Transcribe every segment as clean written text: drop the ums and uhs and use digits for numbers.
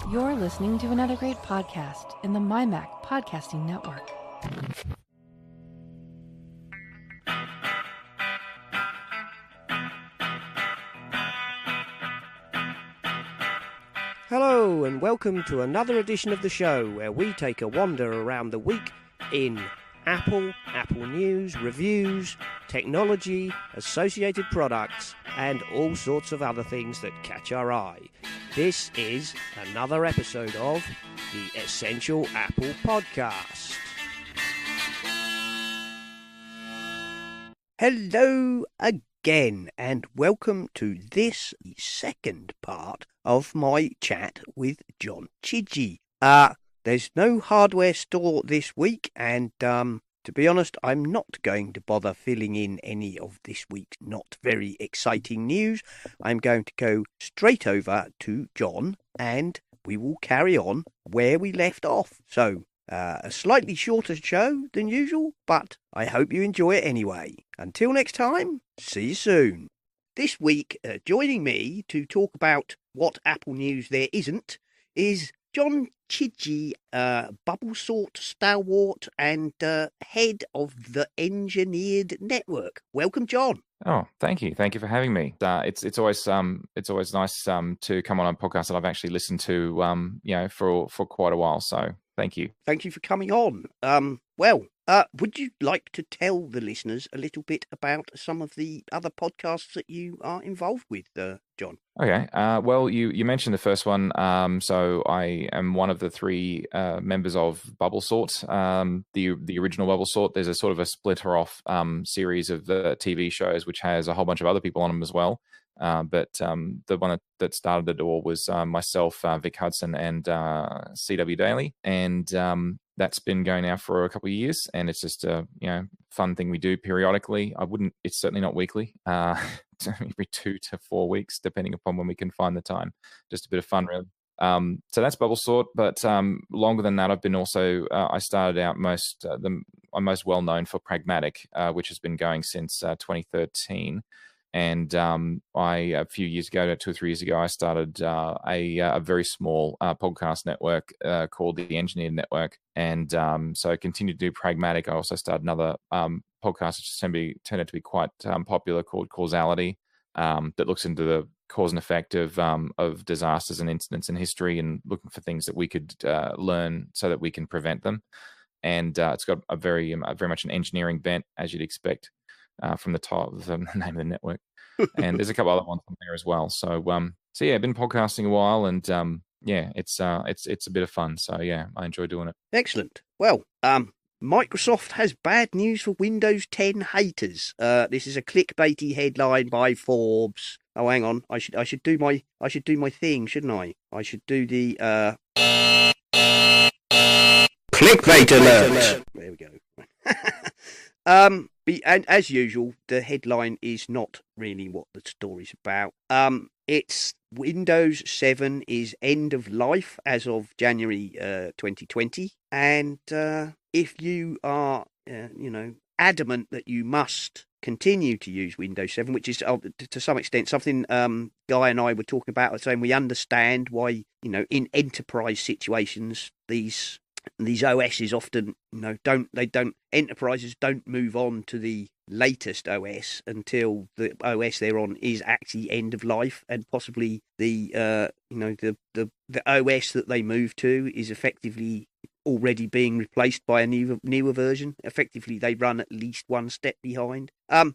You're listening to another great podcast in the MyMac Podcasting Network. Hello and welcome to another edition of the show where we take a wander around the week in Apple, Apple News, reviews, technology, associated products, and all sorts of other things that catch our eye. This is another episode of the Essential Apple Podcast. Hello again, and welcome to this second part of my chat with John Chidgey. There's no hardware store this week, and to be honest, I'm not going to bother filling in any of this week's not very exciting news. I'm going to go straight over to John, and we will carry on where we left off. So, a slightly shorter show than usual, but I hope you enjoy it anyway. Until next time, see you soon. This week, joining me to talk about what Apple news there isn't is John Chidgey, bubble sort stalwart and head of the Engineered Network. Welcome, John. Oh, thank you. Thank you for having me. It's always nice to come on a podcast that I've actually listened to for quite a while. So thank you. Thank you for coming on. Would you like to tell the listeners a little bit about some of the other podcasts that you are involved with, John? Okay. Well, you mentioned the first one. So I am one of the three members of Bubble Sort, the original Bubble Sort. There's a sort of a splitter off series of the TV shows, which has a whole bunch of other people on them as well. But the one that started it all was myself, Vic Hudson, and CW Daily, and that's been going now for a couple of years, and it's just a fun thing we do periodically. It's certainly not weekly. Every 2 to 4 weeks, depending upon when we can find the time. Just a bit of fun, really. So that's Bubble Sort, but longer than that, I've been also. I started out I'm most well known for Pragmatic, which has been going since 2013. And a few years ago, 2 or 3 years ago, I started a very small podcast network called the Engineered Network. And so I continued to do Pragmatic. I also started another podcast which turned out to be quite popular called Causality, that looks into the cause and effect of disasters and incidents in history and looking for things that we could learn so that we can prevent them. And it's got a very much an engineering bent, as you'd expect. From the top of the name of the network, and there's a couple other ones on there as well. So yeah, I've been podcasting a while, and it's a bit of fun. So yeah, I enjoy doing it. Excellent. Well, Microsoft has bad news for Windows 10 haters. This is a clickbaity headline by Forbes. Oh, hang on, I should do my thing, shouldn't I? I should do the clickbait alert. There we go. And as usual, the headline is not really what the story's about. It's Windows 7 is end of life as of January 2020. And if you are, adamant that you must continue to use Windows 7, which is to some extent something Guy and I were talking about, saying we understand why, in enterprise situations, these OSs often, enterprises don't move on to the latest OS until the OS they're on is actually end of life, and possibly the OS that they move to is effectively already being replaced by a newer version. Effectively, they run at least one step behind. I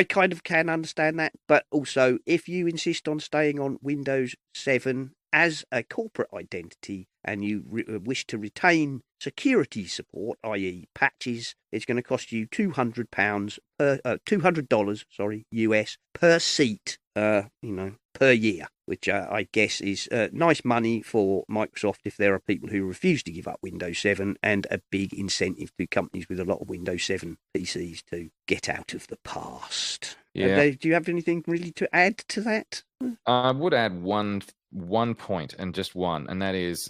kind of can understand that, but also if you insist on staying on Windows 7 as a corporate identity and you wish to retain security support, i.e. patches, it's going to cost you $200 US per seat, per year, which I guess is nice money for Microsoft if there are people who refuse to give up Windows 7, and a big incentive to companies with a lot of Windows 7 PCs to get out of the past. Yeah. Do you have anything really to add to that? I would add one point, and just one, and that is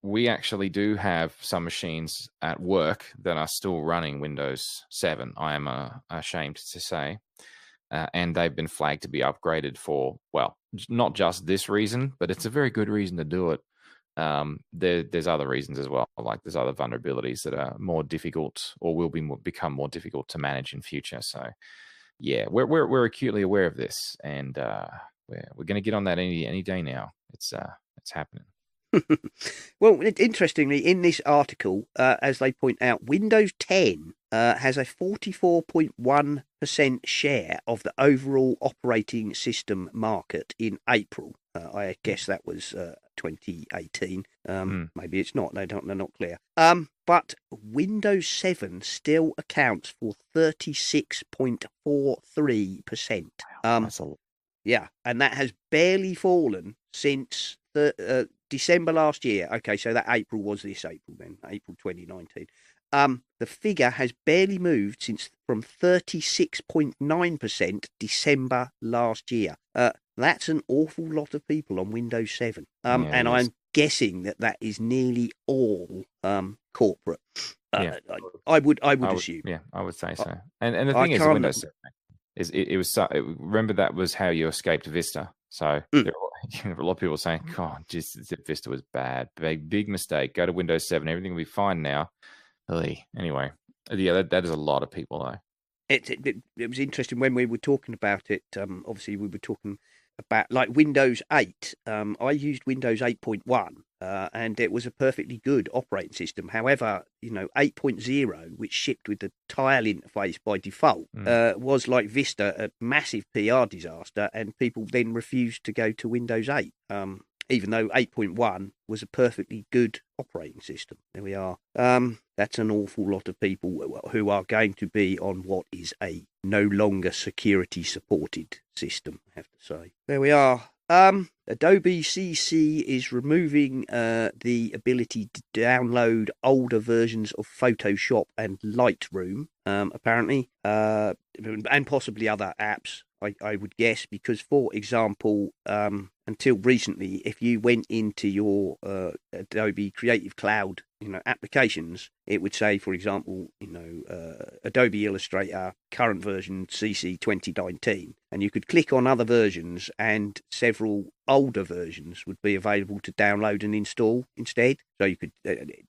we actually do have some machines at work that are still running Windows 7. I am ashamed to say. and they've been flagged to be upgraded for, well, not just this reason, but it's a very good reason to do it. There's other reasons as well, like there's other vulnerabilities that are more difficult or will become more difficult to manage in future. So yeah, we're acutely aware of this, and we're going to get on that any day now. It's happening. Well, interestingly, in this article, as they point out, Windows 10 has a 44.1% share of the overall operating system market in April. I guess that was 2018. Maybe it's not. They're not clear. But Windows 7 still accounts for 36.43%. That's a lot. Yeah, and that has barely fallen since December last year. Okay, so that April was this April then, April 2019. The figure has barely moved from 36.9% December last year. That's an awful lot of people on Windows 7. And I'm guessing that is nearly all corporate. I would assume. Yeah, I would say so. And the thing is, Windows 7 it was remember that was how you escaped Vista. So there were a lot of people saying, "God, just Vista was bad, big mistake. Go to Windows 7, everything will be fine now." Anyway, yeah, that is a lot of people though. It was interesting when we were talking about it. Obviously, we were talking about like Windows 8. I used Windows 8.1, and it was a perfectly good operating system. However, 8.0, which shipped with the tile interface by default, was like Vista, a massive PR disaster, and people then refused to go to Windows 8. Even though 8.1 was a perfectly good operating system. There we are. That's an awful lot of people who are going to be on what is a no longer security supported system, I have to say. There we are. Adobe CC is removing the ability to download older versions of Photoshop and Lightroom, apparently, and possibly other apps, I would guess, because, for example, until recently, if you went into your Adobe Creative Cloud, applications, it would say, for example, Adobe Illustrator current version CC 2019, and you could click on other versions, and several older versions would be available to download and install instead. So you could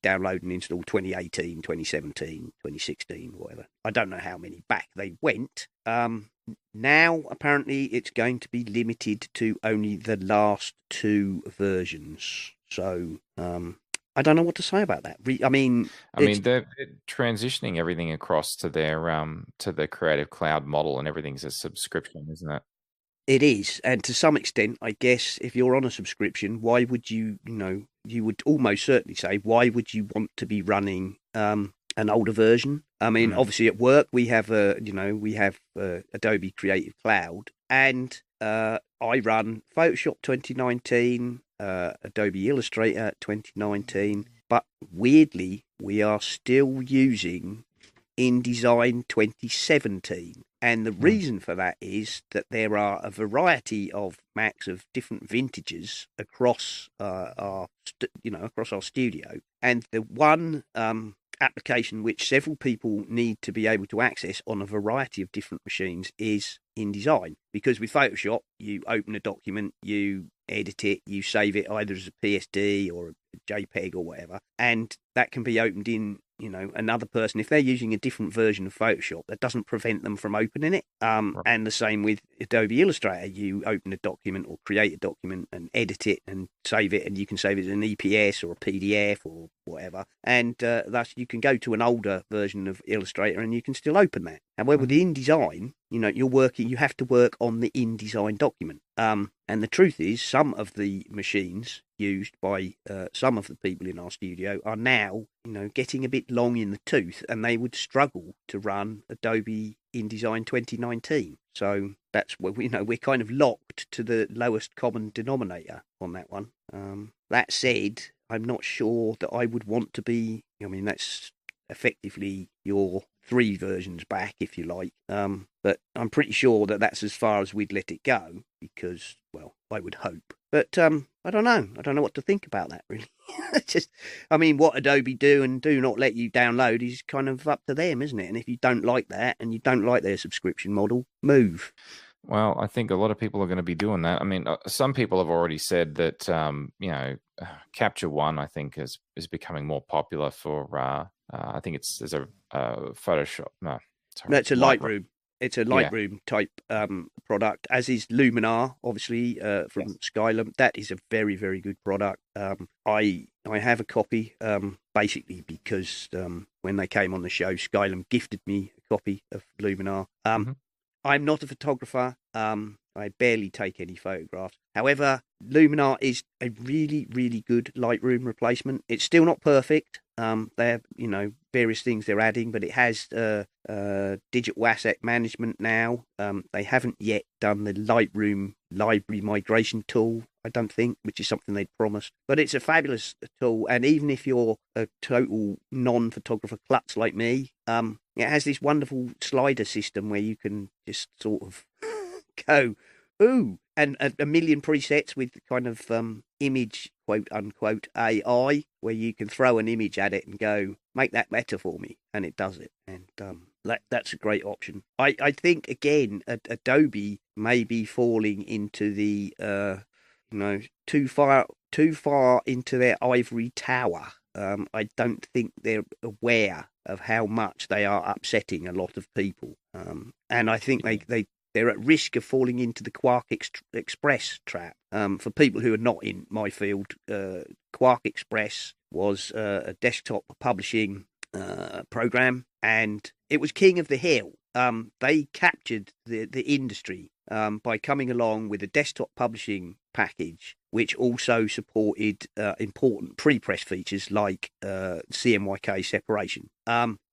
download and install 2018, 2017, 2016, whatever. I don't know how many back they went. Now, apparently, it's going to be limited to only the last two versions. So, I don't know what to say about that. I mean, they're transitioning everything across to their to the Creative Cloud model, and everything's a subscription, isn't it? It is, and to some extent, I guess, if you're on a subscription, why would you would almost certainly say, why would you want to be running an older version? I mean, obviously at work we have Adobe Creative Cloud, and I run Photoshop 2019, Adobe Illustrator 2019, but weirdly we are still using InDesign 2017. And the reason for that is that there are a variety of Macs of different vintages across our studio, and the one application which several people need to be able to access on a variety of different machines is InDesign. Because with Photoshop, you open a document, you edit it, you save it either as a PSD or a JPEG or whatever, and that can be opened in another person. If they're using a different version of Photoshop, that doesn't prevent them from opening it. And the same with Adobe Illustrator. You open a document or create a document and edit it and save it, and you can save it as an EPS or a PDF or whatever. And thus you can go to an older version of Illustrator and you can still open that. However, with InDesign, you have to work on the InDesign document. And the truth is, some of the machines used by some of the people in our studio are now, getting a bit long in the tooth, and they would struggle to run Adobe InDesign 2019. So that's where we're kind of locked to the lowest common denominator on that one. That said, I'm not sure that I would want to be. That's effectively your 3 versions back, if you like. But I'm pretty sure that that's as far as we'd let it go, because, well, I would hope But I don't know. I don't know what to think about that, really. Just, I mean, what Adobe do and do not let you download is kind of up to them, isn't it? And if you don't like that and you don't like their subscription model, move. Well, I think a lot of people are going to be doing that. I mean, some people have already said that, Capture One, I think, is becoming more popular for. I think there's a Photoshop. No, No, sorry, it's a Lightroom. Lightroom. It's a Yeah. Lightroom type product, as is Luminar, obviously from Yes. Skylum. That is a very, very good product. I have a copy, basically because when they came on the show, Skylum gifted me a copy of Luminar. Mhm. I'm not a photographer. I barely take any photographs. However, Luminar is a really, really good Lightroom replacement. It's still not perfect. They're, various things they're adding, but it has digital asset management now. They haven't yet done the Lightroom library migration tool, I don't think, which is something they'd promised. But it's a fabulous tool, and even if you're a total non-photographer klutz like me, it has this wonderful slider system where you can just sort of go, ooh, and a million presets with kind of image, quote unquote, AI, where you can throw an image at it and go, make that better for me, and it does it. And that's a great option. I think, again, Adobe may be falling into the, too far into their ivory tower. I don't think they're aware of how much they are upsetting a lot of people. And I think they're at risk of falling into the Quark Express trap. For people who are not in my field, Quark Express was a desktop publishing program, and it was king of the hill. They captured the industry by coming along with a desktop publishing package, which also supported important pre-press features like CMYK separation.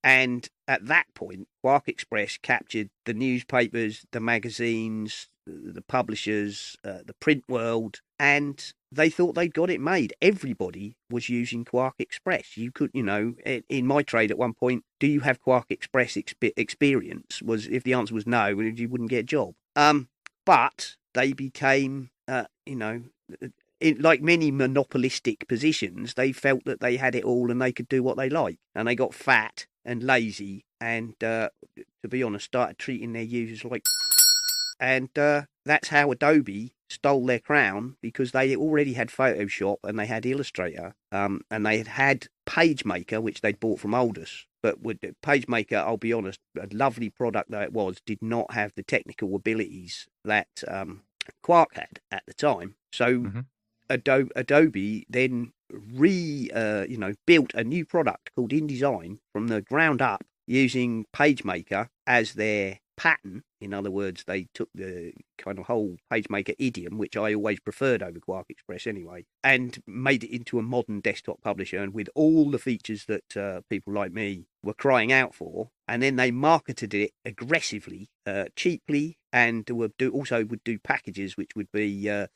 And at that point, Quark Express captured the newspapers, the magazines, the publishers, the print world, and they thought they'd got it made. Everybody was using Quark Express. You could, in my trade at one point, do you have Quark Express experience? If the answer was no, you wouldn't get a job. But they became, like many monopolistic positions, they felt that they had it all and they could do what they like. And they got fat and lazy and, to be honest, started treating their users like... And that's how Adobe stole their crown, because they already had Photoshop and they had Illustrator, and they had PageMaker, which they'd bought from Aldous. But with PageMaker, I'll be honest, a lovely product though it was, did not have the technical abilities that Quark had at the time. So Adobe then built a new product called InDesign from the ground up, using PageMaker as their pattern. In other words, they took the kind of whole PageMaker idiom, which I always preferred over Quark Express anyway, and made it into a modern desktop publisher, and with all the features that people like me were crying out for. And then they marketed it aggressively, cheaply, and would do packages which would be a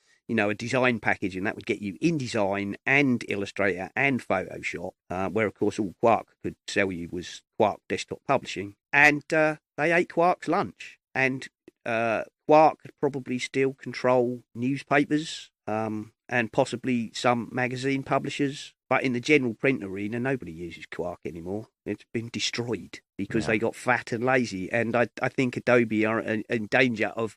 design package, and that would get you InDesign and Illustrator and Photoshop, where, of course, all Quark could sell you was Quark Desktop Publishing. And they ate Quark's lunch. And Quark could probably still control newspapers and possibly some magazine publishers. But in the general print arena, nobody uses Quark anymore. It's been destroyed because they got fat and lazy. And I think Adobe are in danger of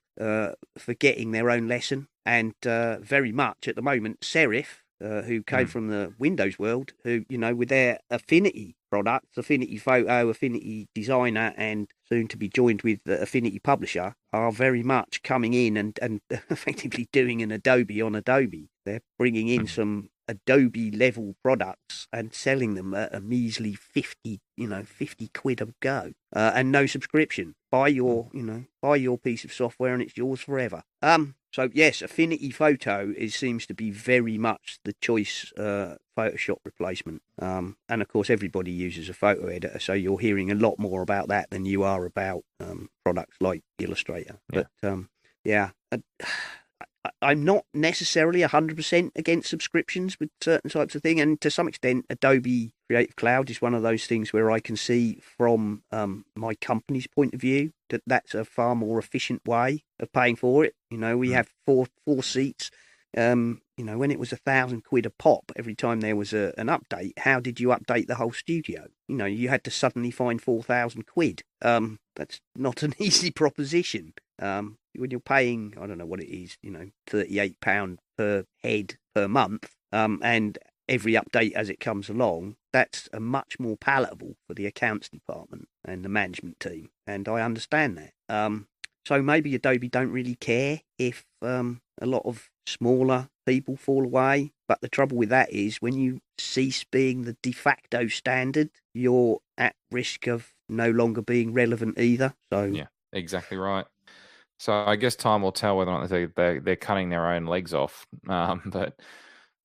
forgetting their own lesson. And very much at the moment, Serif, who came from the Windows world, who, with their Affinity products, Affinity Photo, Affinity Designer, and soon to be joined with the Affinity Publisher, are very much coming in and effectively doing an Adobe on Adobe. They're bringing in some Adobe level products and selling them at a measly 50 quid a go, and no subscription. Buy your piece of software and it's yours forever. So yes, Affinity Photo seems to be very much the choice Photoshop replacement. And of course, everybody uses a photo editor, so you're hearing a lot more about that than you are about products like Illustrator. Yeah. But I'm not necessarily 100% against subscriptions with certain types of thing, and to some extent, Adobe Creative Cloud is one of those things where I can see from my company's point of view that that's a far more efficient way of paying for it. We have four seats. when it was £1,000 a pop every time there was an update, how did you update the whole studio? You had to suddenly find £4,000. That's not an easy proposition. When you're paying, I don't know what it is, £38 per head per month, and every update as it comes along, that's a much more palatable for the accounts department and the management team, and I understand that. So maybe Adobe don't really care if a lot of smaller people fall away, but the trouble with that is when you cease being the de facto standard, you're at risk of no longer being relevant either. So yeah, exactly right. So I guess time will tell whether or not they're cutting their own legs off. But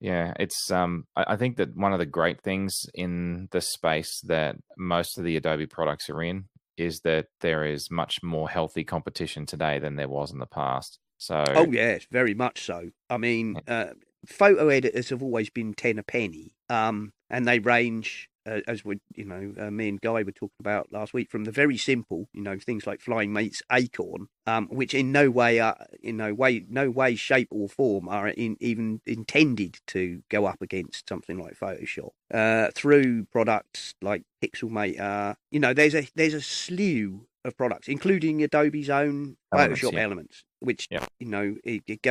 yeah, it's I think that one of the great things in the space that most of the Adobe products are in is that there is much more healthy competition today than there was in the past. So oh yes, very much so. I mean, photo editors have always been 10 a penny, and they range, as we, me and Guy were talking about last week, from the very simple, things like Flying Mate's Acorn, which in no way, no way, shape or form are even intended to go up against something like Photoshop. Through products like Pixelmator, there's a slew of products, including Adobe's own Photoshop elements, which it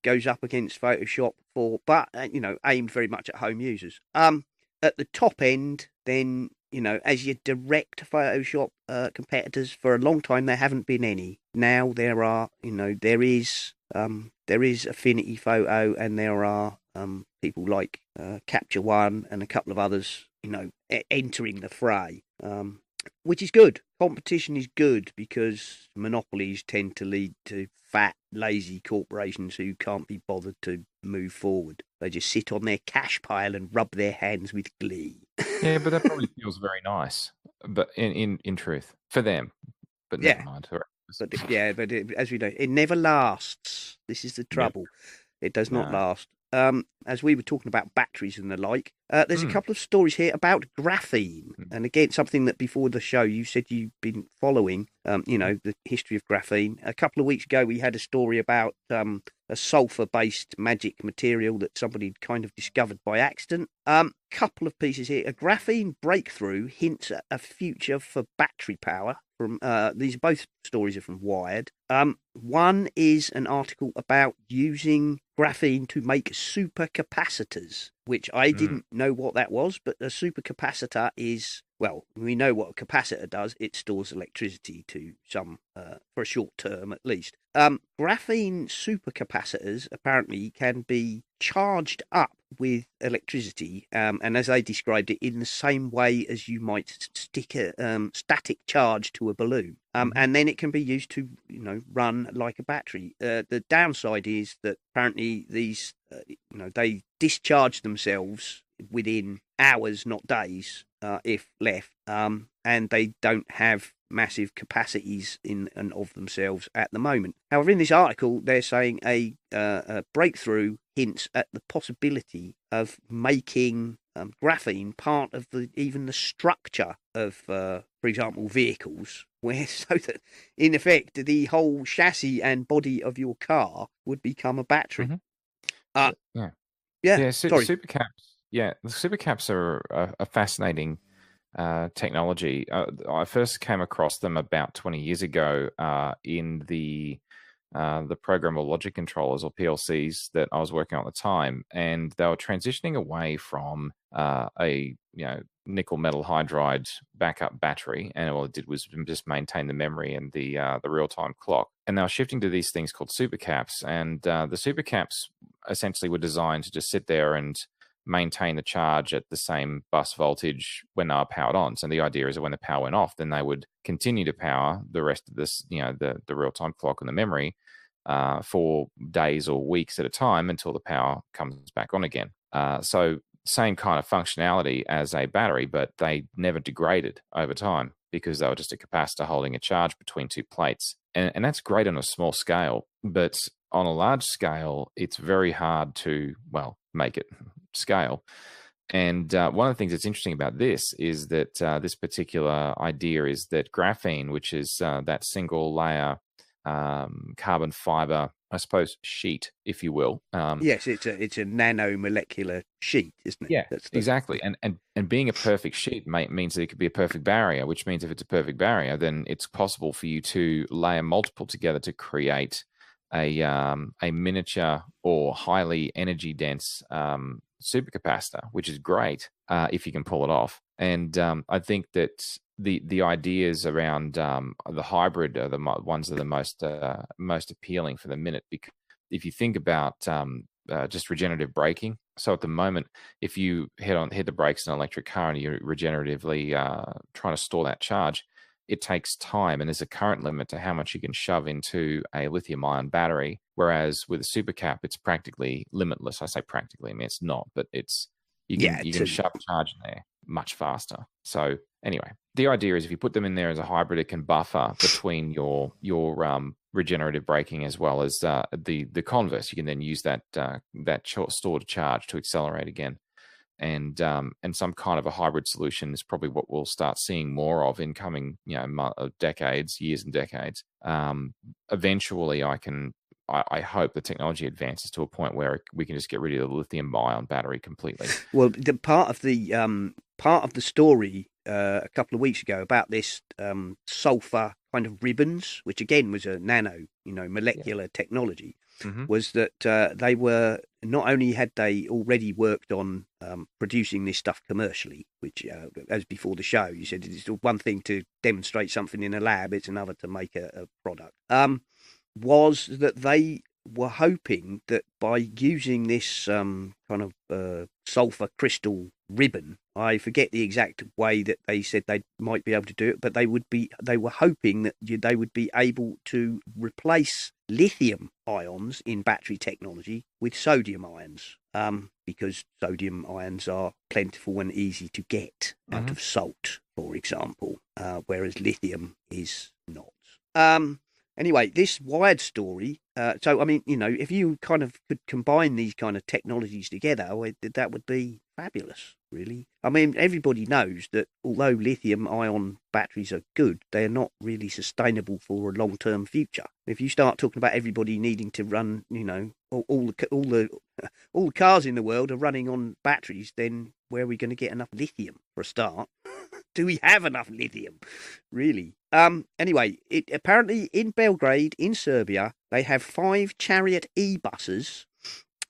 goes up against Photoshop but aimed very much at home users. At the top end, then as your direct Photoshop competitors, for a long time there haven't been any. Now there are, there is Affinity Photo, and there are people like Capture One and a couple of others, entering the fray. Which is good. Competition is good because monopolies tend to lead to fat, lazy corporations who can't be bothered to move forward. They just sit on their cash pile and rub their hands with glee. yeah, but that probably feels very nice. But in truth, for them. But never mind. But as we know, it never lasts. This is the trouble. Yep. It does not last. As we were talking about batteries and the like, there's a couple of stories here about graphene. And again, something that before the show you said you've been following, the history of graphene. A couple of weeks ago, we had a story about a sulfur-based magic material that somebody had kind of discovered by accident. Couple of pieces here. A graphene breakthrough hints at a future for battery power. From these both stories are from Wired. One is an article about using graphene to make supercapacitors, which I didn't know what that was, but a supercapacitor is, well, we know what a capacitor does. It stores electricity to some, for a short term at least. Graphene supercapacitors apparently can be charged up with electricity, and as they described it, in the same way as you might stick a static charge to a balloon, and then it can be used to, run like a battery. The downside is that apparently these, they discharge themselves within hours, not days, if left, and they don't have massive capacities in and of themselves at the moment. However, in this article, they're saying a breakthrough hints at the possibility of making graphene part of even the structure of, for example, vehicles, where so that in effect the whole chassis and body of your car would become a battery. Sorry. Supercaps. Yeah, the supercaps are a fascinating technology. I first came across them about 20 years ago in the programmable logic controllers, or PLCs, that I was working on at the time, and they were transitioning away from a nickel metal hydride backup battery, and all it did was just maintain the memory and the real time clock. And they were shifting to these things called supercaps, and the supercaps essentially were designed to just sit there and maintain the charge at the same bus voltage when they were powered on. So the idea is that when the power went off, then they would continue to power the rest of this, the real-time clock and the memory for days or weeks at a time until the power comes back on again. So same kind of functionality as a battery, but they never degraded over time because they were just a capacitor holding a charge between two plates. And that's great on a small scale, but on a large scale, it's very hard to, make it scale. And one of the things that's interesting about this is that this particular idea is that graphene, which is that single layer carbon fiber, I suppose, sheet, if you will. Yes, it's a nanomolecular sheet, isn't it? Yeah, That's exactly. And being a perfect sheet means that it could be a perfect barrier, which means if it's a perfect barrier, then it's possible for you to layer multiple together to create a miniature or highly energy dense supercapacitor, which is great if you can pull it off. And I think that the ideas around the hybrid are the ones that are the most appealing for the minute, because if you think about just regenerative braking. So at the moment, if you hit the brakes in an electric car and you're regeneratively trying to store that charge, it takes time, and there's a current limit to how much you can shove into a lithium-ion battery. Whereas with a supercap, it's practically limitless. I say practically, I mean it's not, but you can shove charge in there much faster. So anyway, the idea is if you put them in there as a hybrid, it can buffer between your regenerative braking as well as the converse. You can then use that stored charge to accelerate again, and some kind of a hybrid solution is probably what we'll start seeing more of in coming years and decades. Eventually, I hope the technology advances to a point where we can just get rid of the lithium-ion battery completely. Well, the part of the story a couple of weeks ago about this sulfur kind of ribbons, which again was a molecular technology, was that they were not only had they already worked on producing this stuff commercially, which as before the show you said it's one thing to demonstrate something in a lab, it's another to make a product. Was that they were hoping that by using this kind of sulfur crystal ribbon, I forget the exact way that they said they might be able to do it, but they were hoping that they would be able to replace lithium ions in battery technology with sodium ions, because sodium ions are plentiful and easy to get out of salt, for example, whereas lithium is not. Anyway, this Wired story, so, I mean, if you kind of could combine these kind of technologies together, that would be fabulous, really. I mean, everybody knows that although lithium-ion batteries are good, they're not really sustainable for a long-term future. If you start talking about everybody needing to run, all the cars in the world are running on batteries, then where are we going to get enough lithium for a start? Do we have enough lithium, really? Anyway, apparently in Belgrade, in Serbia, they have 5 Chariot e-buses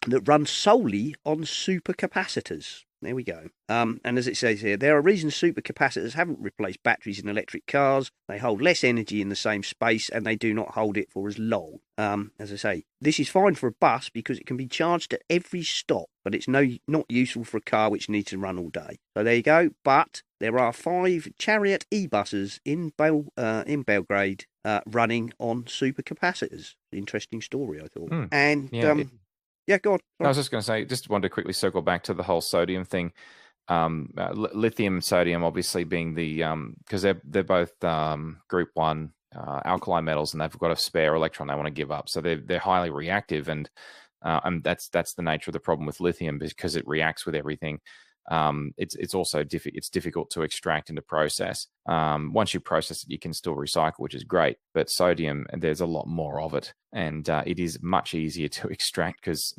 that run solely on supercapacitors. There we go. And as it says here, there are reasons supercapacitors haven't replaced batteries in electric cars. They hold less energy in the same space, and they do not hold it for as long. As I say, this is fine for a bus because it can be charged at every stop, but it's not useful for a car which needs to run all day. So there you go. But there are 5 Chariot e-buses in Belgrade running on supercapacitors. Interesting story, I thought. And yeah, go on. I was just going to say, just wanted to quickly circle back to the whole sodium thing. Lithium, sodium, obviously being the because they're both group 1 alkali metals, and they've got a spare electron they want to give up, so they're highly reactive, and that's the nature of the problem with lithium, because it reacts with everything. It's also difficult to extract and to process. Once you process it, you can still recycle, which is great. But sodium, there's a lot more of it, and it is much easier to extract because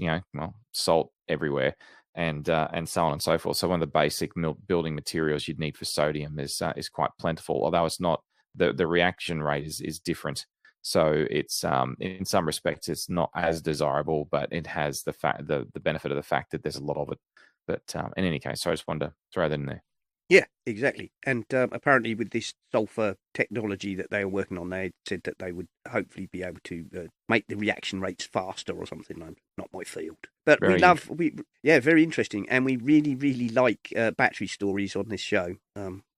salt everywhere, and so on and so forth. So one of the basic building materials you'd need for sodium is quite plentiful, although it's not the reaction rate is different. So it's in some respects it's not as desirable, but it has the benefit of the fact that there's a lot of it. But in any case, so I just wanted to throw that in there. Yeah, exactly. And apparently with this sulfur technology that they are working on, they said that they would hopefully be able to make the reaction rates faster or something. Not my field. But very interesting. And we really, really like battery stories on this show.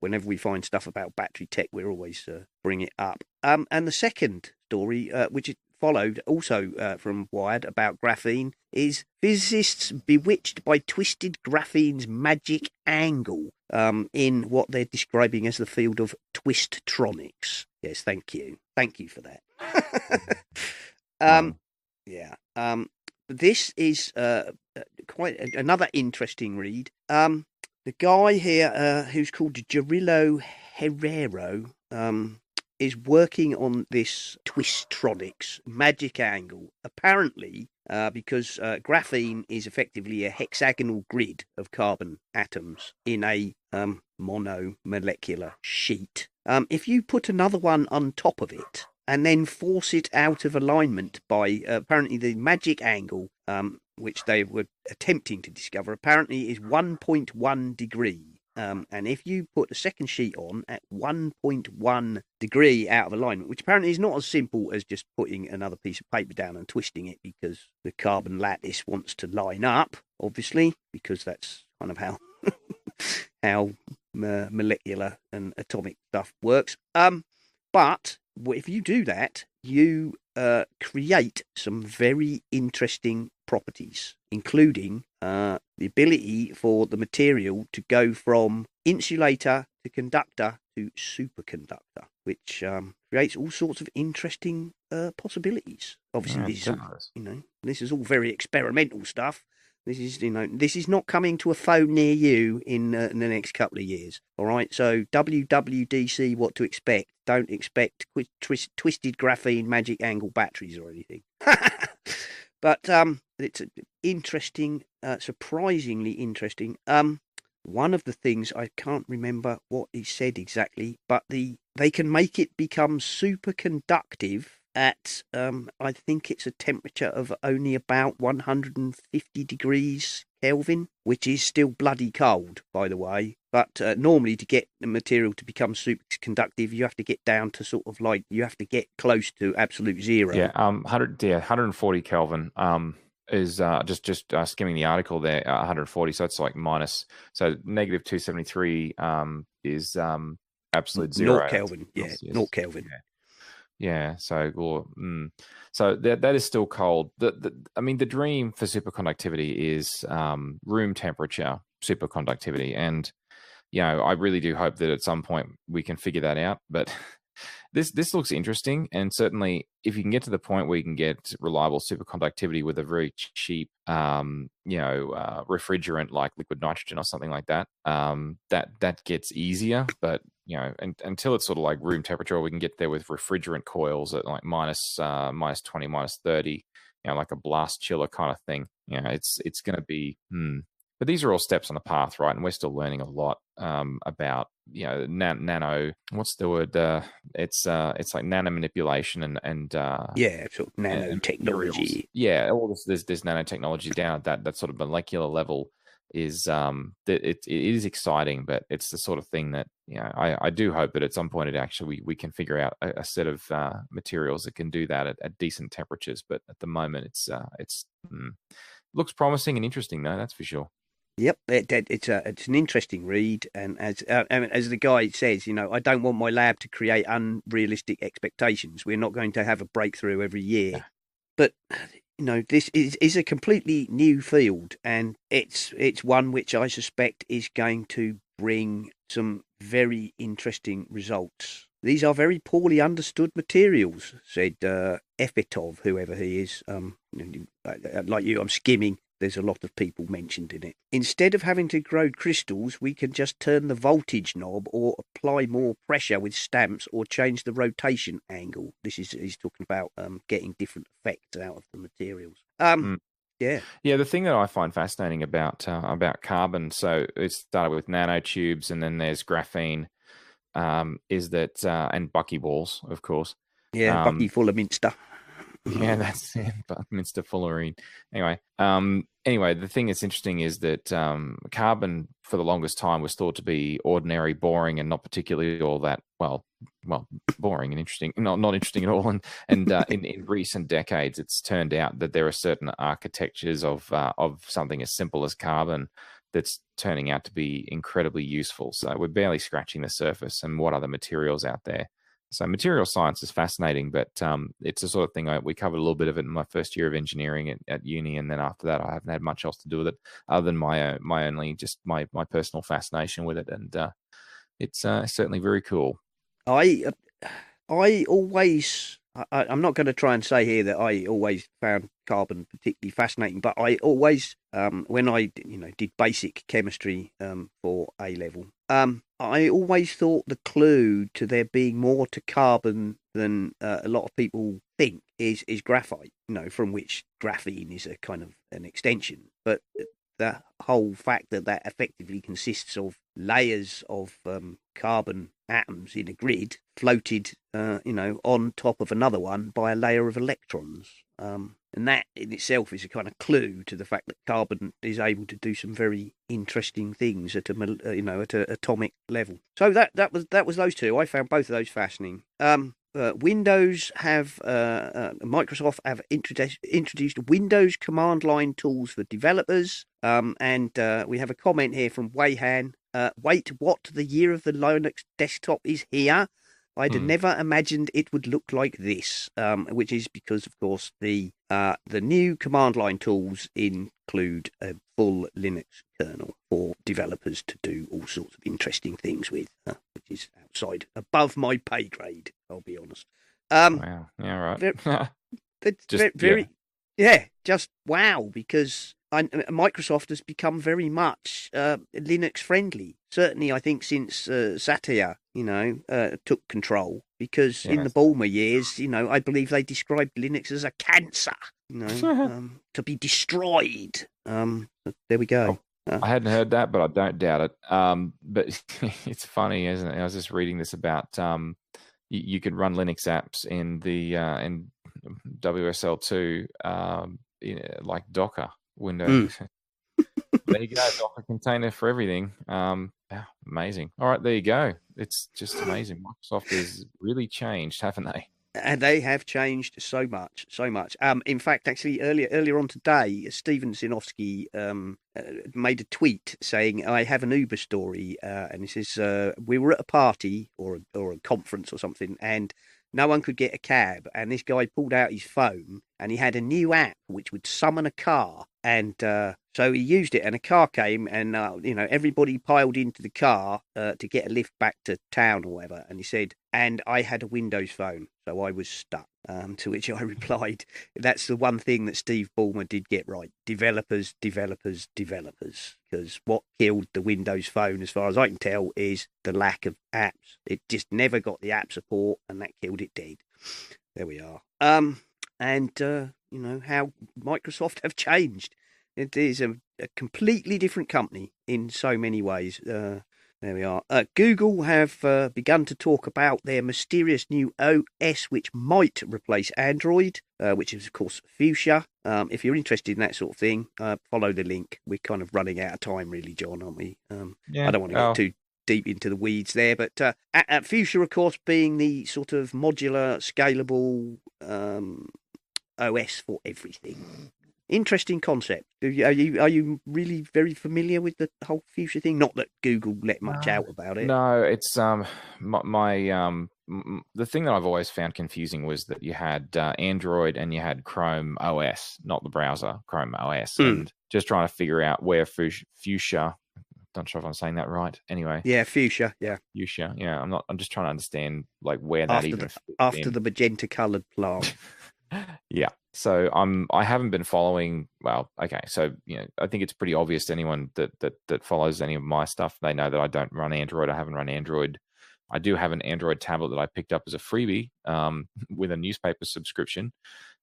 Whenever we find stuff about battery tech, we're always bring it up. And the second story, which is followed also from Wired about graphene, is physicists bewitched by twisted graphene's magic angle in what they're describing as the field of twisttronics. Yes, thank you for that. This is quite another interesting read. The guy here who's called Gerillo Herrero, is working on this Twistronics magic angle. Apparently, because graphene is effectively a hexagonal grid of carbon atoms in a monomolecular sheet. If you put another one on top of it and then force it out of alignment by apparently the magic angle, which they were attempting to discover, apparently is 1.1 degree. And if you put a second sheet on at 1.1 degree out of alignment, which apparently is not as simple as just putting another piece of paper down and twisting it, because the carbon lattice wants to line up, obviously, because that's kind of how how molecular and atomic stuff works. But if you do that, you create some very interesting properties, including the ability for the material to go from insulator to conductor to superconductor, which creates all sorts of interesting possibilities. Obviously, this is all very experimental stuff. This is not coming to a phone near you in the next couple of years. All right. So WWDC, what to expect? Don't expect twisted graphene magic angle batteries or anything. But it's interesting, surprisingly interesting. One of the things, I can't remember what he said exactly, but they can make it become superconductive at I think it's a temperature of only about 150 degrees Kelvin, which is still bloody cold, by the way. But normally, to get the material to become superconductive, you have to get down to sort of like, you have to get close to absolute zero. Yeah, 140 Kelvin. Is just skimming the article there, 140. So it's like negative 273 is absolute zero. 0 Kelvin, yeah, 0 Kelvin. Yeah, so that is still cold. I mean, the dream for superconductivity is room temperature superconductivity, and I really do hope that at some point we can figure that out. But this looks interesting, and certainly if you can get to the point where you can get reliable superconductivity with a very cheap, refrigerant like liquid nitrogen or something like that, that gets easier. But until it's sort of like room temperature, we can get there with refrigerant coils at like minus 20, minus 30, like a blast chiller kind of thing. It's going to be. But these are all steps on the path, right? And we're still learning a lot about nano. What's the word? It's like nano manipulation and sort of nanotechnology. All this nanotechnology down at that sort of molecular level is it is exciting, but it's the sort of thing that I do hope that at some point we can figure out a set of materials that can do that at decent temperatures. But at the moment, it's looks promising and interesting, though, that's for sure. Yep, it's an interesting read, and as the guy says, I don't want my lab to create unrealistic expectations. We're not going to have a breakthrough every year, but this is a completely new field, and it's one which I suspect is going to bring some very interesting results. These are very poorly understood materials, said Efetov, whoever he is. Like you, I'm skimming. There's a lot of people mentioned in it. Instead of having to grow crystals, we can just turn the voltage knob or apply more pressure with stamps or change the rotation angle. He's talking about getting different effects out of the materials. Yeah. The thing that I find fascinating about carbon, so it started with nanotubes and then there's graphene, is that and buckyballs, of course. Yeah, Bucky full of Minster. Yeah, that's it. Buckminster Fullerene. Anyway, the thing that's interesting is that carbon for the longest time was thought to be ordinary, boring, and not particularly all that well, boring and interesting, not interesting at all. And in recent decades, it's turned out that there are certain architectures of something as simple as carbon that's turning out to be incredibly useful. So we're barely scratching the surface, and what other materials out there. So material science is fascinating, but it's the sort of thing we covered a little bit of it in my first year of engineering at uni, and then after that, I haven't had much else to do with it other than my personal fascination with it, and it's certainly very cool. I always I'm not going to try and say here that I always found carbon particularly fascinating, but I always, when I did basic chemistry for A level, I always thought the clue to there being more to carbon than a lot of people think is graphite. From which graphene is a kind of an extension, but the whole fact that effectively consists of layers of carbon atoms in a grid floated, on top of another one by a layer of electrons. And that in itself is a kind of clue to the fact that carbon is able to do some very interesting things at at an atomic level. So that was those two. I found both of those fascinating. Windows have Microsoft have introduced Windows command line tools for developers. And we have a comment here from Wayhan. Wait, what? The year of the Linux desktop is here. I'd never imagined it would look like this, which is because, of course, the new command line tools include a full Linux kernel for developers to do all sorts of interesting things with, which is above my pay grade, I'll be honest. Wow. Yeah, right. Just wow, because Microsoft has become very much Linux friendly. Certainly, I think since Satya, took control. Because in the Bulmer years, I believe they described Linux as a cancer, to be destroyed. There we go. I hadn't heard that, but I don't doubt it. But it's funny, isn't it? I was just reading this about you could run Linux apps in the in WSL2, like Docker Windows. There you go, Docker container for everything. Amazing. All right, there you go. It's just amazing. Microsoft has really changed, haven't they? And they have changed so much, so much. In fact, actually, earlier on today, Stephen Sinofsky made a tweet saying, "I have an Uber story," and he says, "We were at a party or a conference or something, and no one could get a cab, and this guy pulled out his phone, and he had a new app which would summon a car, and so he used it, and a car came, and everybody piled into the car to get a lift back to town or whatever." And he said, "And I had a Windows phone, so I was stuck." To which I replied, "That's the one thing that Steve Ballmer did get right: developers, developers, developers." Because what killed the Windows Phone, as far as I can tell, is the lack of apps. It just never got the app support, and that killed it dead. There we are. And how Microsoft have changed. It is a completely different company in so many ways. There we are. Google have begun to talk about their mysterious new OS, which might replace Android, which is, of course, Fuchsia. If you're interested in that sort of thing, follow the link. We're kind of running out of time, really, John, aren't we? I don't want to get too deep into the weeds there, but Fuchsia, of course, being the sort of modular, scalable OS for everything. Interesting concept. Are you really very familiar with the whole Fuchsia thing? Not that Google let much out about it. No, it's the thing that I've always found confusing was that you had Android and you had Chrome OS, not the browser, Chrome OS, and just trying to figure out where Fuchsia. Not sure if I'm saying that right. Anyway, yeah, Fuchsia, yeah, Fuchsia, yeah. I'm just trying to understand like where that after the magenta coloured plant. Yeah. So I haven't been following. Well, okay. So I think it's pretty obvious to anyone that follows any of my stuff. They know that I don't run Android. I haven't run Android. I do have an Android tablet that I picked up as a freebie with a newspaper subscription,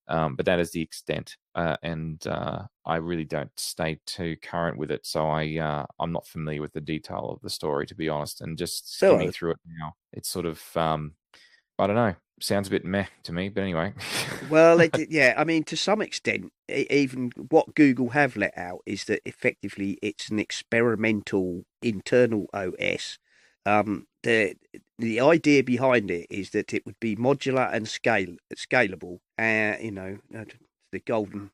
but that is the extent. And I really don't stay too current with it. So I'm not familiar with the detail of the story, to be honest. And just skimming through it now, it's sort of I don't know. Sounds a bit meh to me, but anyway. Well, yeah, I mean, to some extent, even what Google have let out is that effectively it's an experimental internal OS. The idea behind it is that it would be modular and scalable. The golden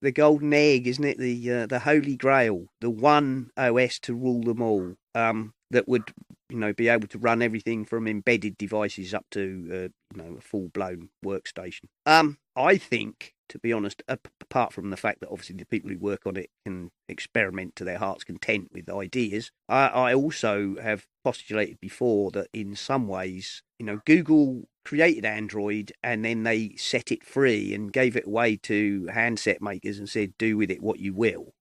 the golden egg, isn't it? The holy grail, the one OS to rule them all. That would be able to run everything from embedded devices up to a full blown workstation. I think, to be honest, apart from the fact that obviously the people who work on it can experiment to their heart's content with ideas, I also have postulated before that in some ways, Google created Android and then they set it free and gave it away to handset makers and said, do with it what you will,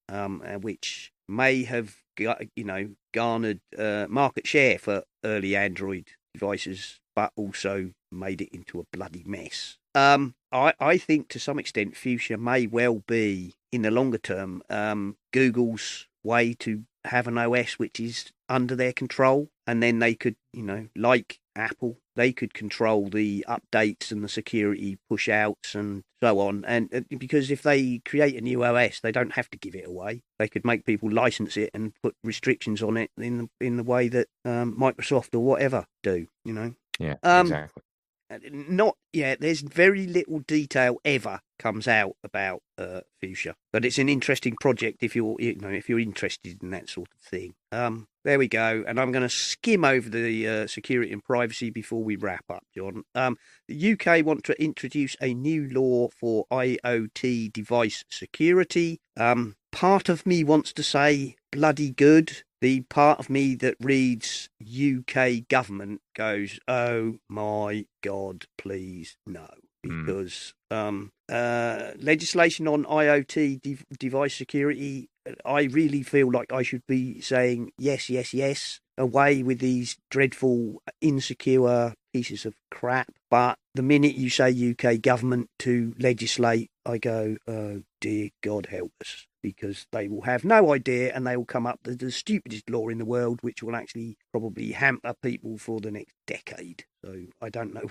which may have garnered market share for early Android devices, but also made it into a bloody mess. I think to some extent Fuchsia may well be, in the longer term, Google's way to have an OS which is under their control, and then they could, like Apple, they could control the updates and the security push outs and so on. And because if they create a new OS, they don't have to give it away. They could make people license it and put restrictions on it in the way that Microsoft or whatever do. Yeah, exactly. There's very little detail ever comes out about Fuchsia, but it's an interesting project if you're interested in that sort of thing. There we go, and I'm going to skim over the security and privacy before we wrap up, John. The UK want to introduce a new law for IoT device security. Part of me wants to say bloody good. The part of me that reads UK government goes, oh my God, please no. Because legislation on IoT device security, I really feel like I should be saying yes, yes, yes, away with these dreadful, insecure pieces of crap. But the minute you say UK government to legislate, I go, oh dear God help us. Because they will have no idea and they will come up with the stupidest law in the world, which will actually probably hamper people for the next decade. So I don't know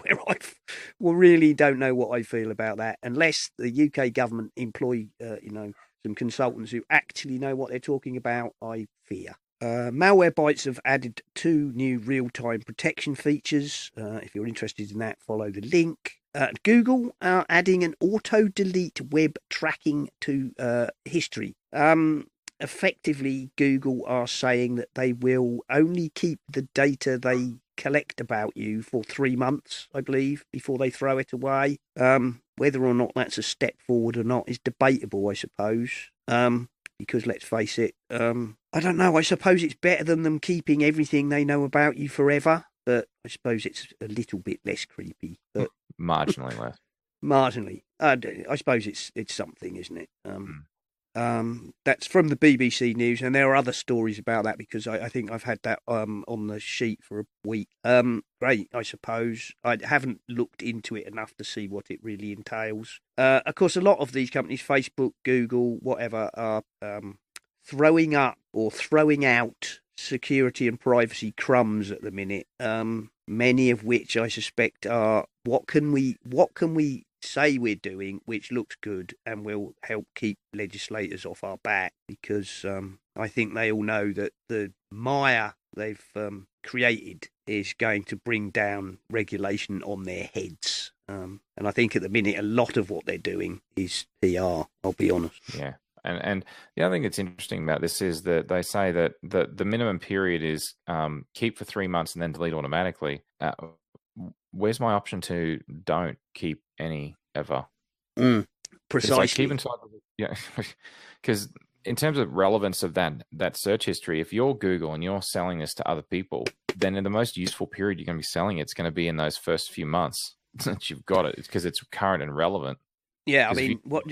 really don't know what I feel about that, unless the UK government employ, some consultants who actually know what they're talking about, I fear. Malwarebytes have added 2 new real-time protection features. If you're interested in that, follow the link. Google are adding an auto-delete web tracking to history. Effectively, Google are saying that they will only keep the data they collect about you for 3 months, I believe, before they throw it away. Whether or not that's a step forward or not is debatable, I suppose. Because let's face it, I don't know. I suppose it's better than them keeping everything they know about you forever. But I suppose it's a little bit less creepy. But marginally less. Marginally. I suppose it's something, isn't it? That's from the BBC News, and there are other stories about that because I think I've had that on the sheet for a week. Great, I suppose. I haven't looked into it enough to see what it really entails. Of course, a lot of these companies, Facebook, Google, whatever, are throwing up or throwing out security and privacy crumbs at the minute. Many of which I suspect are what can we say we're doing which looks good and will help keep legislators off our back, because I think they all know that the mire they've created is going to bring down regulation on their heads. And I think at the minute a lot of what they're doing is PR, I'll be honest. Yeah. And the other thing that's interesting about this is that they say that the minimum period is keep for 3 months and then delete automatically. Where's my option to don't keep any ever? Precisely. Like keep inside, because in terms of relevance of that search history, if you're Google and you're selling this to other people, then in the most useful period you're going to be selling it's going to be in those first few months that you've got it, because it's current and relevant. Yeah, I mean, what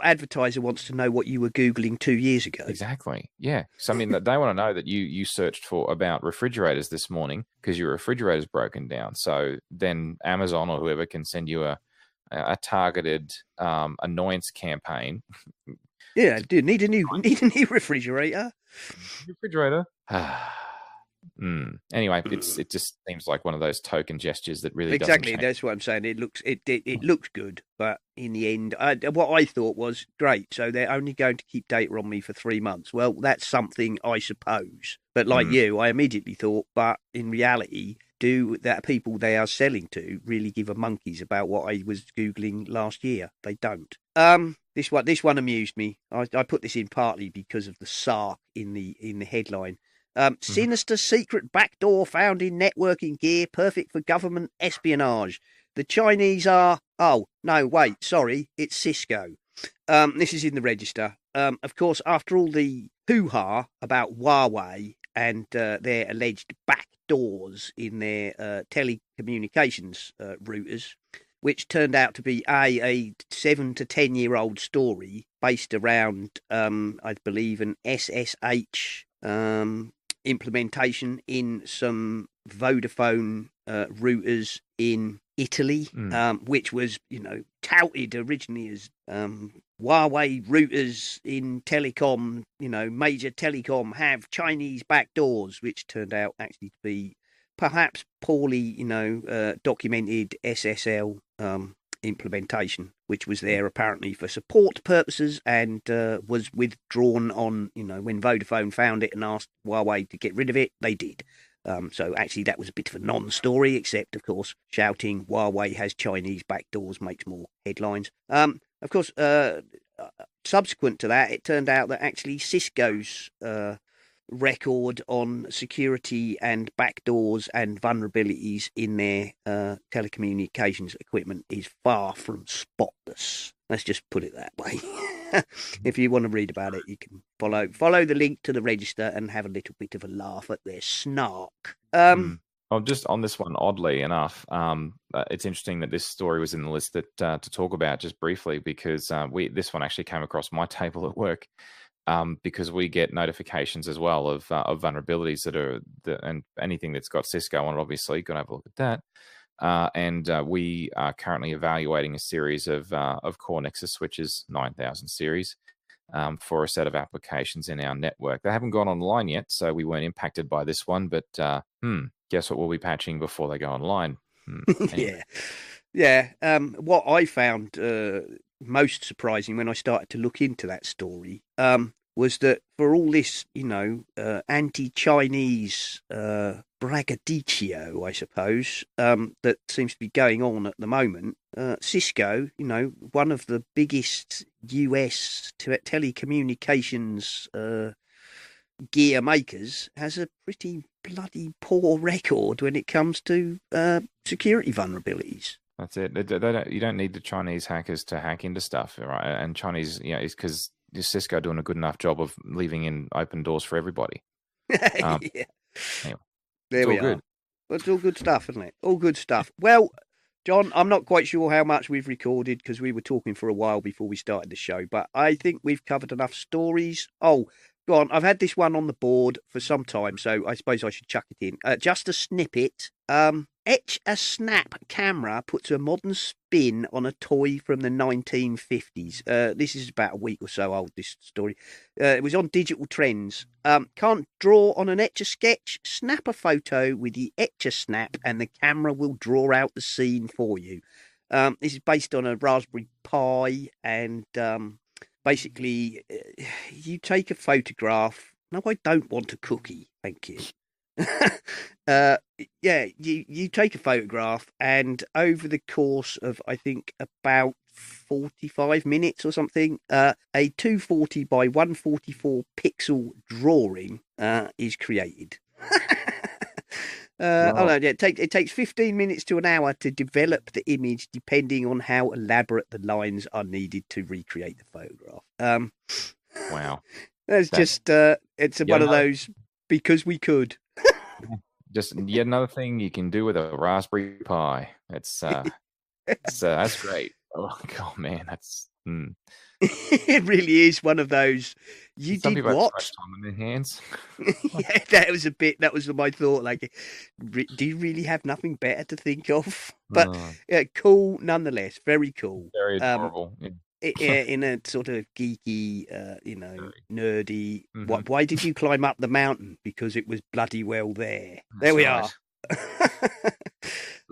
advertiser wants to know what you were Googling 2 years ago? Exactly. Yeah. So I mean, they want to know that you searched about refrigerators this morning because your refrigerator's broken down. So then Amazon or whoever can send you a targeted annoyance campaign. Yeah, dude, need a new refrigerator. Refrigerator. Anyway, it just seems like one of those token gestures that really exactly. Doesn't That's what I'm saying. It looks good, but in the end, what I thought was great. So they're only going to keep data on me for 3 months. Well, that's something, I suppose. But like you, I immediately thought, but in reality, do that people they are selling to really give a monkeys about what I was Googling last year? They don't. This one amused me. I put this in partly because of the SARC in the headline. Sinister secret backdoor found in networking gear, perfect for government espionage. The Chinese are... Oh, no, wait, sorry, it's Cisco. This is in the Register. Of course, after all the hoo-ha about Huawei and their alleged backdoor doors in their telecommunications routers, which turned out to be a 7 to 10-year-old story based around, I believe, an SSH implementation in some Vodafone routers in Italy, which was, touted originally as Huawei routers in telecom, major telecom have Chinese backdoors, which turned out actually to be perhaps poorly, documented SSL implementation, which was there apparently for support purposes and was withdrawn on, when Vodafone found it and asked Huawei to get rid of it, they did. So actually that was a bit of a non-story, except, of course, shouting Huawei has Chinese backdoors makes more headlines. Of course, subsequent to that, it turned out that actually Cisco's record on security and backdoors and vulnerabilities in their telecommunications equipment is far from spotless. Let's just put it that way. If you want to read about it, you can follow the link to the register and have a little bit of a laugh at their snark. Well, just on this one, oddly enough, it's interesting that this story was in the list that to talk about just briefly, because this one actually came across my table at work, because we get notifications as well of vulnerabilities and anything that's got Cisco on it. Obviously, got to have a look at that. And we are currently evaluating a series of Core Nexus switches, 9000 series, for a set of applications in our network. They haven't gone online yet, so we weren't impacted by this one. But guess what we'll be patching before they go online? Anyway. Yeah. What I found most surprising when I started to look into that story was that for all this, anti-Chinese braggadocio, I suppose, that seems to be going on at the moment, Cisco, one of the biggest US telecommunications gear makers, has a pretty bloody poor record when it comes to security vulnerabilities. That's it. You don't need the Chinese hackers to hack into stuff, right? And Chinese, is because Cisco doing a good enough job of leaving in open doors for everybody. Yeah. Anyway, There we are. It's all good stuff, isn't it? All good stuff. Well, John, I'm not quite sure how much we've recorded because we were talking for a while before we started the show, but I think we've covered enough stories. Oh, go on. I've had this one on the board for some time, so I suppose I should chuck it in. Just a snippet. Etch-a-Snap camera puts a modern spin on a toy from the 1950s. This is about a week or so old, this story. It was on Digital Trends. Can't draw on an Etch-a-Sketch? Snap a photo with the Etch-a-Snap and the camera will draw out the scene for you. This is based on a Raspberry Pi, and basically you take a photograph. No, I don't want a cookie, thank you. You take a photograph, and over the course of, I think, about 45 minutes or something, a 240 by 144 pixel drawing is created. It takes 15 minutes to an hour to develop the image, depending on how elaborate the lines are needed to recreate the photograph. Wow. It's one of those because we could. Just yet another thing you can do with a Raspberry Pi. That's great. Oh God, man, that's. It really is one of those. You Some did people what? have too much time on their hands. Yeah, that was my thought. Like, do you really have nothing better to think of? But cool nonetheless. Very cool. Very adorable. In a sort of geeky, nerdy. Mm-hmm. Why did you climb up the mountain? Because it was bloody well there. There we are.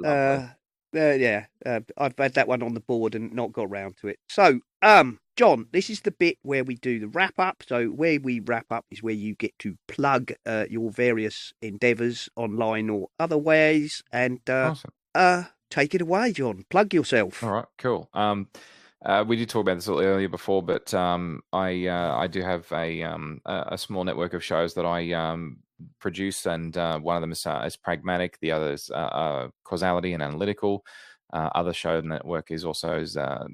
I've had that one on the board and not got around to it. So, John, this is the bit where we do the wrap up. So where we wrap up is where you get to plug your various endeavours online or other ways, and awesome. Take it away, John. Plug yourself. All right, cool. We did talk about this a little earlier before, but I do have a small network of shows that I produce, and one of them is Pragmatic, the other is Causality and Analytical. Other show network is also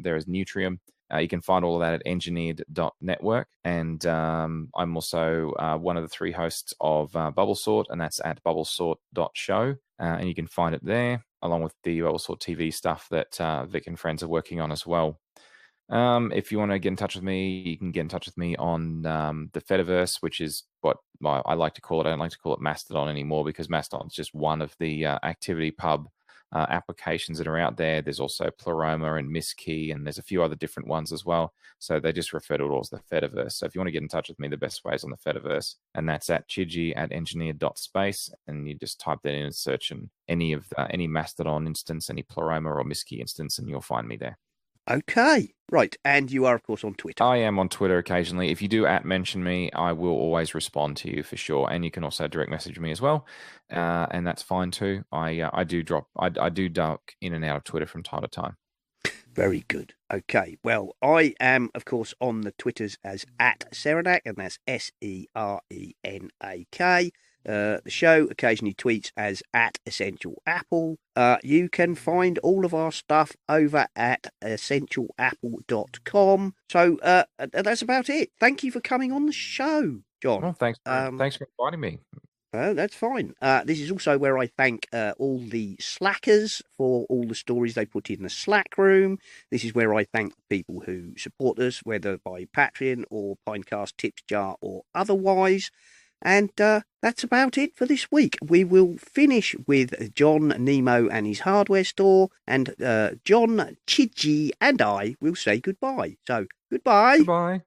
there is Nutrium. You can find all of that at engineered.network. And I'm also one of the 3 hosts of BubbleSort, and that's at bubblesort.show. And you can find it there, along with the BubbleSort TV stuff that Vic and friends are working on as well. If you want to get in touch with me, you can get in touch with me on the Fediverse, which is what I like to call it. I don't like to call it Mastodon anymore, because Mastodon is just one of the activity pub applications that are out there. There's also Pleroma and Misskey, and there's a few other different ones as well. So they just refer to it all as the Fediverse. So if you want to get in touch with me, the best way is on the Fediverse, and that's at chidgey@engineered.space, and you just type that in and search in any Mastodon instance, any Pleroma or Misskey instance, and you'll find me there. Okay, right. And you are, of course, on Twitter. I am on Twitter occasionally. If you do @mention me, I will always respond to you for sure. And you can also direct message me as well, and that's fine too. I do duck in and out of Twitter from time to time. Very good. Okay. Well, I am, of course, on the Twitters as @Serenak, and that's SERENAK. The show occasionally tweets as @EssentialApple. You can find all of our stuff over at essentialapple.com. So that's about it. Thank you for coming on the show, John. Well, thanks for inviting me. That's fine. This is also where I thank all the Slackers for all the stories they put in the Slack room. This is where I thank the people who support us, whether by Patreon or Pinecast Tips Jar or otherwise. And that's about it for this week. We will finish with John Nemo and his hardware store, and John Chidgey and I will say goodbye. So, goodbye. Goodbye.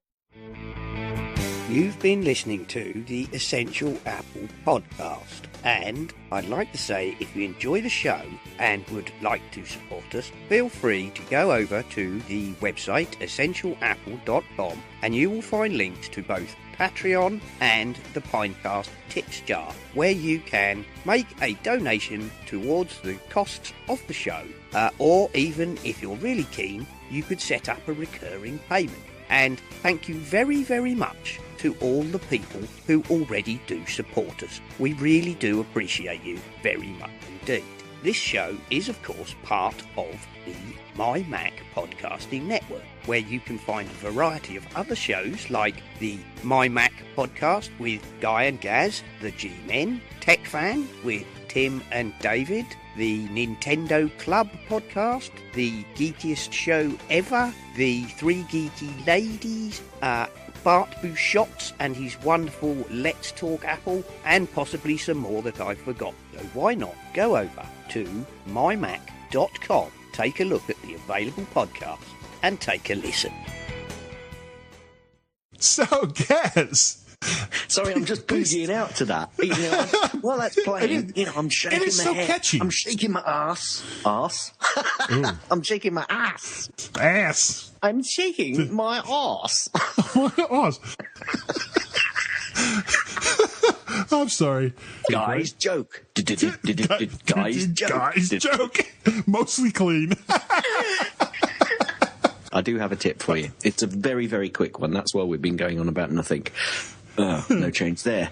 You've been listening to the Essential Apple podcast, and I'd like to say if you enjoy the show and would like to support us, feel free to go over to the website essentialapple.com, and you will find links to both Patreon and the Pinecast Tips Jar, where you can make a donation towards the costs of the show, or even if you're really keen, you could set up a recurring payment. And thank you very, very much to all the people who already do support us. We really do appreciate you very much indeed. This show is, of course, part of the My Mac Podcasting Network, where you can find a variety of other shows like the My Mac Podcast with Guy and Gaz, the G-Men, Tech Fan with Tim and David, the Nintendo Club podcast, the geekiest show ever, the Three Geeky Ladies, Bart Bouchotts and his wonderful Let's Talk Apple, and possibly some more that I've forgotten. So why not go over to mymac.com, take a look at the available podcasts, and take a listen. So, Gaz. Sorry, I'm just boogieing out to that. You know, while that's playing, I'm shaking my head. It is so catchy. I'm shaking my ass. I'm shaking my ass. Ass. I'm shaking my ass. My ass. I'm sorry. Guys joke. Guys joke. Guys joke. Mostly clean. I do have a tip for you. It's a very, very quick one. That's why we've been going on about nothing. No change there.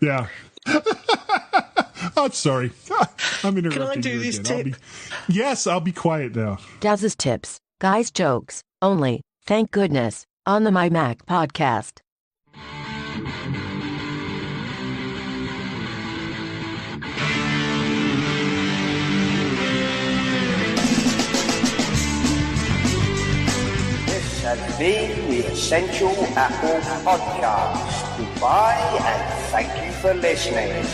Yeah. I'm sorry. I'm interrupting. Can I do this again. tip? Yes, I'll be quiet now. Gaz's tips, guys' jokes, only, thank goodness, on the My Mac podcast. This has been the Essential Apple Podcast. Goodbye and thank you for listening.